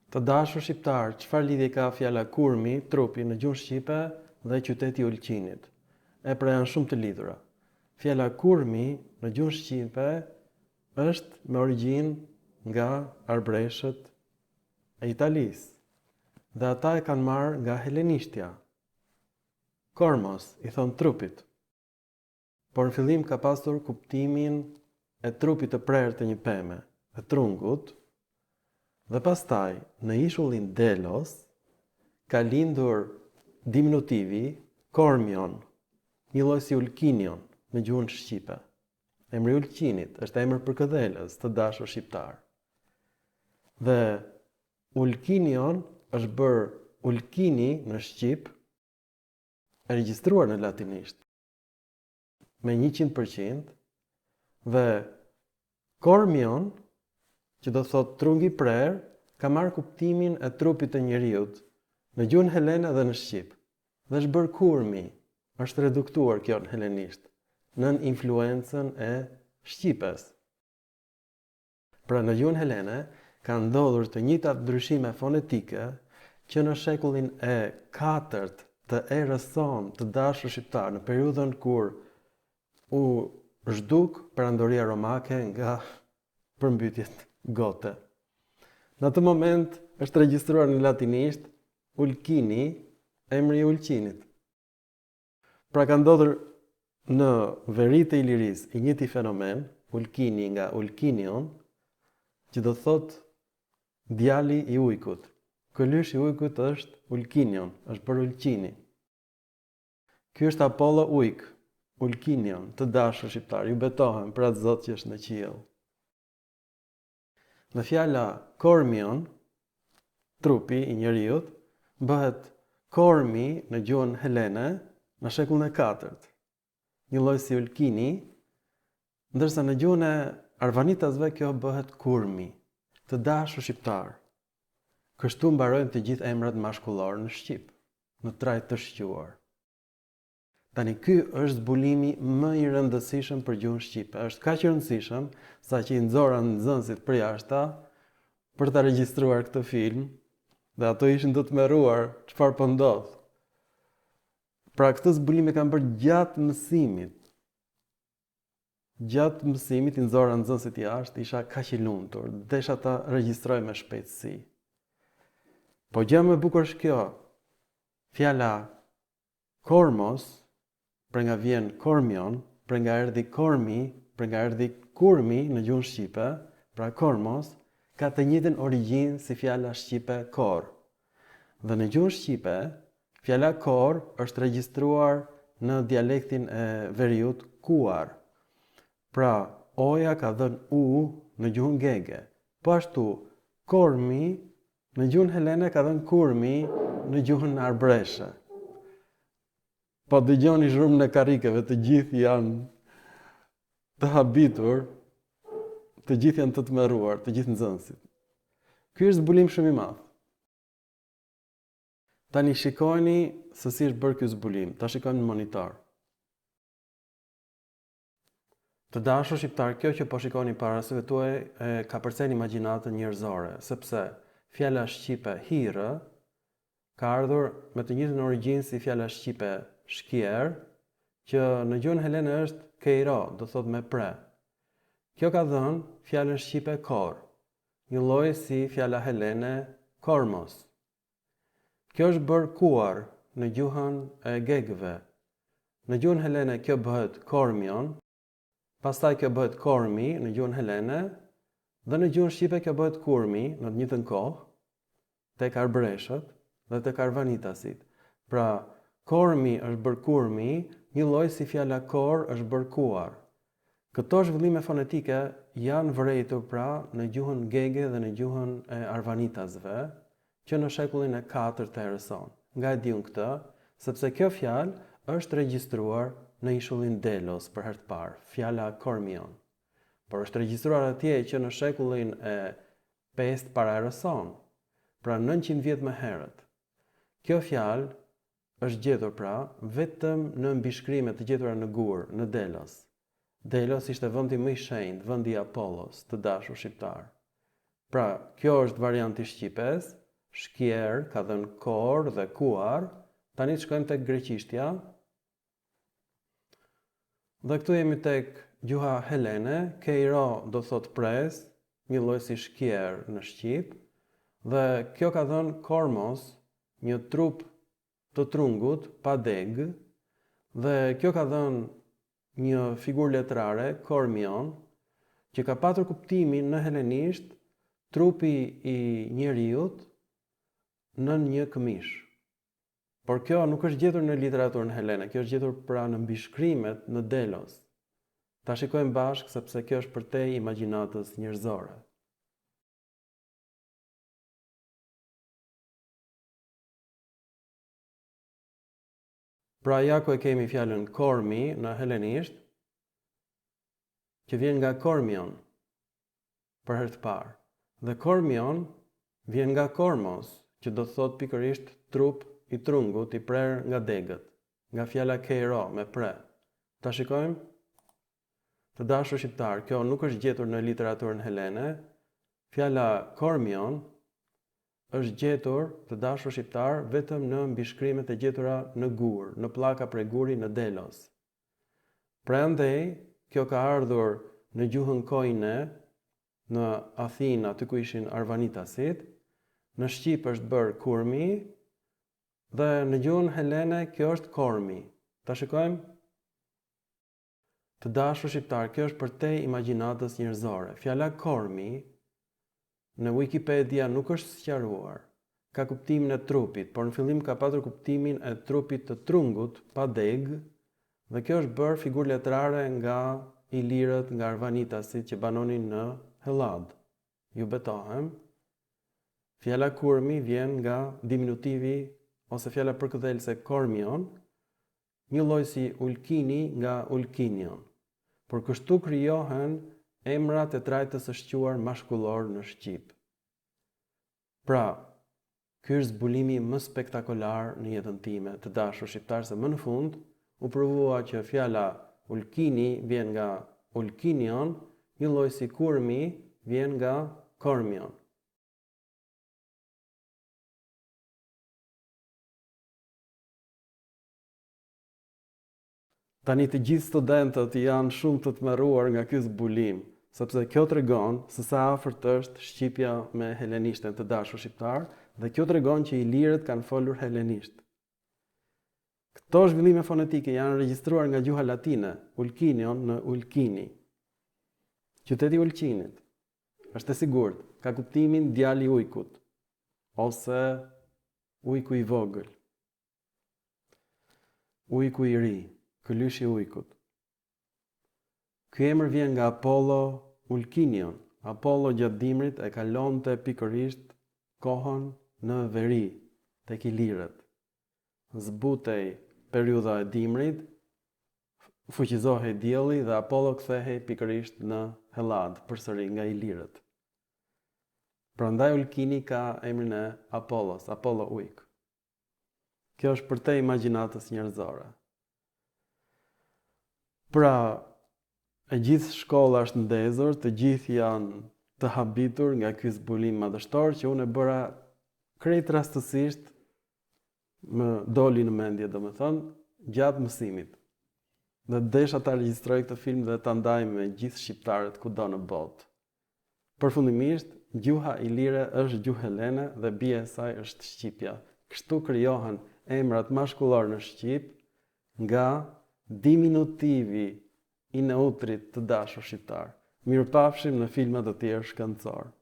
Të dashur shqiptar, çfarë lidhje ka fjala kurmi, trupi në gjuhën shqipe dhe qyteti i Ulqinit? Pra janë shumë të lidhura. Fjala kurmi në gjuhën shqipe është me origjinë nga arbreshët e Italisë. Dhe ata e kanë marrë nga helenishtja. Kormos i thon trupit. Por në fillim ka pasur kuptimin e trupit të prerë të një peme, e trungut. Dhe pastaj, në ishullin Delos, ka lindur diminutivi kormion, një lloj si ulkinion në gjuhën shqipe. Emri Ulqinit është emër për këdhelës të dashur shqiptar. Dhe ulkinion është bërë ulkini në shqip, e regjistruar në latinisht me 100%, dhe kormion, që do thot trungi prerë, ka marrë kuptimin e trupit të njeriut në gjuhën helene dhe në shqip. Dhe është bërë kurmi, është reduktuar kjo në helenisht, nën influencën e shqipes. Pra në gjuhën helene ka ndodhur të njëjtat ndryshime fonetike që në shekullin e 4 të erës sonë të dashur shqiptar, në periudhën kur u zhduk perandoria romake nga përmbytjet gote. Në atë moment është regjistruar në latinisht ulkini, emri i Ulqinit. Pra ka ndodhur në veritë e Ilirisë i njëjti fenomen, ulkini nga ulkinion, që do thot djali i ujkut. Këlysh i ujkut është ulkinion, është për ulqini. Ky është Apollo ujk, ulkinion, të dashur shqiptar, ju betohem për atë Zot që është në qiell. Në fjala kormion, trupi i njeriut, bëhet kormi në gjuhën helene në shekullin e 4. Një lloj si ulkini, ndërsa në gjuhën e arvanitasve kjo bëhet kurmi, të dashur shqiptar. Kështu mbarojnë të gjithë emrat mashkullor në shqip, në trajt të shquar. Tani ky është zbulimi më i rëndësishëm për gjuhën shqipe. Është kaq i rëndësishëm sa që i nxora nxënësit për jashta për ta regjistruar këtë film, dhe ato ishin të tmerruar çfarë po ndodh. Pra këtë zbulim e kanë bërë gjatë mësimit. Gjatë mësimit i nxora nxënësit jashtë, isha kaq i lumtur, desha ta regjistroj me shpejtësi. Po gjë më e bukur është kjo. Fjala kormos, për nga vjen kormion, për nga erdhi kormi, për nga erdhi kurmi në gjuhën shqipe, pra kormos, ka të njëjtën origjinë si fjala shqipe kor. Dhe në gjuhën shqipe, fjala kor është regjistruar në dialektin e veriut kuar. Pra, oja ka dhënë u në gjuhën gege. Po ashtu, kormi në gjuhën helene ka dhënë kurmi në gjuhën arbreshe. Po dëgjoni zhurmën e karrikeve, të gjithë janë të habitur, të gjithë janë të tmerruar, të gjithë nxënësit. Ky është zbulim shumë i madh. Tani shikojeni se si është bërë ky zbulim. Ta shikojmë në monitor. Të dashur shqiptar, kjo që po shikoni para syve tuaj ka përcjell imagjinatën njerëzore, sepse fjala shqipe hirë ka ardhur me të njëjtën origjinë si fjala shqipe shkier, që në gjuhën helene është keiro, do thot me pre. Kjo ka dhënë fjalën shqipe kor, një lloj si fjala helene kormos. Kjo është bërë kuar në gjuhën e gegëve. Në gjuhën helene kjo bëhet kormion, pastaj kjo bëhet kormi në gjuhën helene, dhe në gjuhën shqipe kjo bëhet kurmi në të njëjtën kohë, tek arbreshët dhe tek arvanitasit. Pra, kormi është bërë kurmi, një lloj si fjala kor është bërë kuar. Këto zhvillime fonetike janë vërejtur pra në gjuhën gege dhe në gjuhën e arvanitasve, që në shekullin e 4 të erës sonë. Nga e diun këtë, sepse kjo fjalë është regjistruar në ishullin Delos për herë të parë, fjala kormion. Por është regjistruar atje që në shekullin e 5 para erës sonë, pra 900 vjet më herët. Kjo fjalë është gjetur pra vetëm në mbishkrimet të gjetura në gur, në Delos. Delos ishte vendi më i shenjtë, vendi i Apollos, të dashur shqiptar. Pra, kjo është varianti shqipes, shkier, ka dhënë kor dhe kuar. Tani të shkojmë tek greqishtja. Dhe këtu jemi tek gjuha helene, keiro do thot pres, një lloj si shkier në shqip, dhe kjo ka dhënë kormos, një trup të trungut pa deg, dhe kjo ka dhënë një figurë letrare, kormion, që ka patur kuptimin në helenisht trupi i njeriut në një këmish. Por kjo nuk është gjetur në literaturën helene, kjo është gjetur pra në mbishkrimet në Delos. Ta shikojmë bashkë sepse kjo është përtej imagjinatës njerëzore. Pra ja ku e kemi fjalën kormi në helenisht, që vjen nga kormion, për herë të parë. Dhe kormion vjen nga kormos, që do thot pikërisht trup i trungut i prer nga degët, nga fjala keiro me pre. Ta shikojmë? Të dashur shqiptar, kjo nuk është gjetur në literaturën helene. Fjala kormion është gjetur, të dashur shqiptar, vetëm në mbishkrimet e gjetura në gur, në pllaka prej guri në Delos. Prandaj, kjo ka ardhur në gjuhën koine, në Athinë, aty ku ishin arvanitasit, në Shqip është bërë kurmi, dhe në gjuhën helene kjo është kormi. Ta shikojmë? Të dashur shqiptar, kjo është përtej imagjinatës njerëzore. Fjala kormi në Wikipedia nuk është sqaruar. Ka kuptimin e trupit, por në fillim ka patur kuptimin e trupit të trungut pa deg, dhe kjo është bërë figurë letrare nga ilirët, nga arvanitasit që banonin në Hellad. Ju betohem. Fjala kurmi vjen nga diminutivi ose fjala përkëdhelëse kormion, një lloj si ulkini nga ulkinion. Por kështu krijohen emrat e trajtës së shquar mashkullor në shqip. Pra, ky është zbulimi më spektakolar në jetën time, të dashur shqiptar, se më në fund u provua që fjala ulkini vjen nga ulkinion, një lloj si kurmi vjen nga kormion. Tani të gjithë studentët janë shumë të tmerruar nga ky zbulim, sepse kjo tregon se sa afërt është shqipja me helenishten, të dashur shqiptar, dhe kjo tregon që ilirët kanë folur helenisht. Këto zhvillime fonetike janë regjistruar nga gjuha latine, ulkinion në ulkini. Qyteti i Ulqinit është e sigurt, ka kuptimin djali i ujkut ose ujku i vogël. Ujku i ri, këlyshi i ujkut. Ky emër vjen nga Apollo Ulkinion. Apollo gjatë dimrit e kalonte pikërisht kohën në veri tek ilirët. Zbutej periudha e dimrit, fuqizohej dielli dhe Apollo kthehej pikërisht në Hellad, përsëri nga ilirët. Prandaj Ulkini ka emrin e Apollos, Apollo ujk. Kjo është përtej imagjinatës njerëzore. Pra, e gjithë shkolla është ndezur, të gjithë janë të habitur nga ky zbulim madhështor që unë e bëra krejt rastësisht, më doli në mendje, domethënë, gjatë mësimit. Dhe desha ta regjistroj këtë film dhe ta ndaj me gjithë shqiptarët kudo në botë. Përfundimisht, gjuha ilire është gjuhë helene dhe bija e saj është shqipja. Kështu krijohen emrat mashkullor në shqip nga diminutivi i neutrit, të dashur shqiptar. Mirupafshim në filma të tjerë shkencor.